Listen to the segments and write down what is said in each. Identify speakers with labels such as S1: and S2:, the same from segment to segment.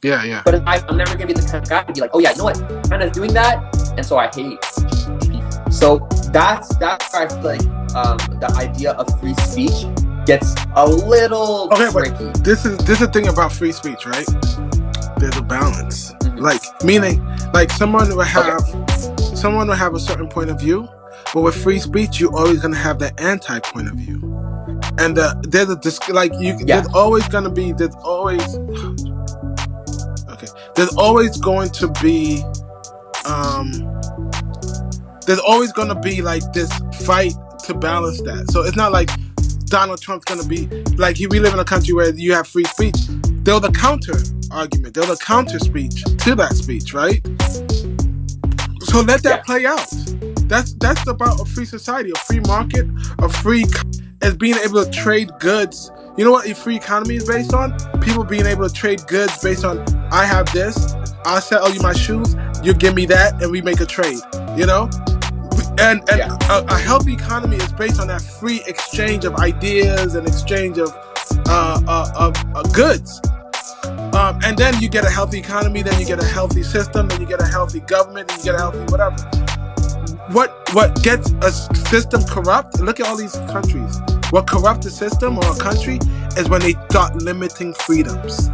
S1: Yeah, yeah.
S2: But I'm never gonna be the kind of guy to be like, oh yeah, you know what, China's doing that, and so I hate. So that's where I feel like the idea of free speech gets a little tricky.
S1: But this is the thing about free speech, right? There's a balance. Like, meaning, like someone will have a certain point of view, but with free speech, you're always gonna have the anti point of view. And there's always going to be like this fight to balance that. So it's not like Donald Trump's going to be like, we live in a country where you have free speech. There's a counter argument. There's a counter speech to that speech, right? So let that play out. That's about a free society, a free market, as being able to trade goods. You know what a free economy is based on? People being able to trade goods based on, I have this, I'll sell you my shoes, you give me that, and we make a trade. You know? And a healthy economy is based on that free exchange of ideas and exchange of goods. And then you get a healthy economy, then you get a healthy system, then you get a healthy government, then you get a healthy whatever. What gets a system corrupt? Look at all these countries. What corrupts a system or a country is when they start limiting freedoms.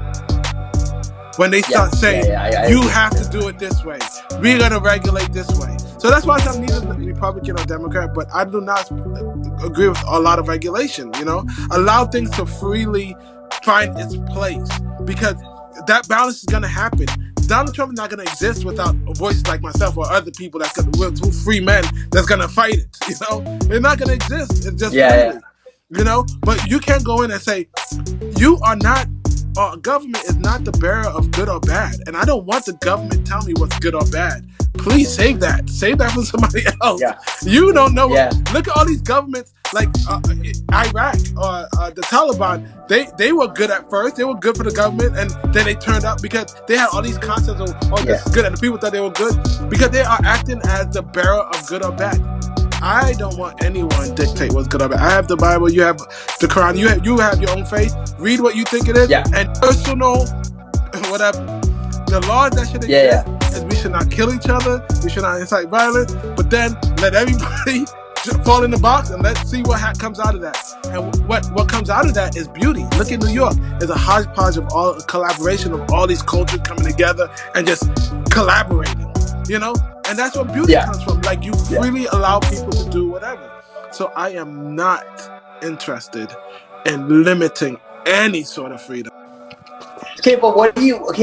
S1: When they start saying, you have to do it this way. We're going to regulate this way. So that's why I'm neither Republican or Democrat, but I do not agree with a lot of regulation, you know? Allow things to freely find its place, because that balance is going to happen. Donald Trump is not going to exist without voices like myself or other people with free men that's going to fight it, you know? They're not going to exist. It's just freely, you know? But you can't go in and say, you are not, government is not the bearer of good or bad. And I don't want the government telling me what's good or bad. Please save that. Save that for somebody else. Yeah. You don't know. Look at all these governments like Iraq or the Taliban. They were good at first. They were good for the government, and then they turned up because they had all these concepts of, this is good, and the people thought they were good because they are acting as the bearer of good or bad. I don't want anyone to dictate what's good or bad. I have the Bible. You have the Quran. You have your own faith. Read what you think it is. And personal, whatever. The laws that should exist is we should not kill each other. We should not incite violence. But then let everybody fall in the box and let's see what comes out of that. And what comes out of that is beauty. Look at New York. There's a hodgepodge of all collaboration of all these cultures coming together and just collaborating. You know? And that's what beauty comes from. Like, you freely allow people to do whatever. So I am not interested in limiting any sort of freedom.
S2: Okay, but what do you... Okay.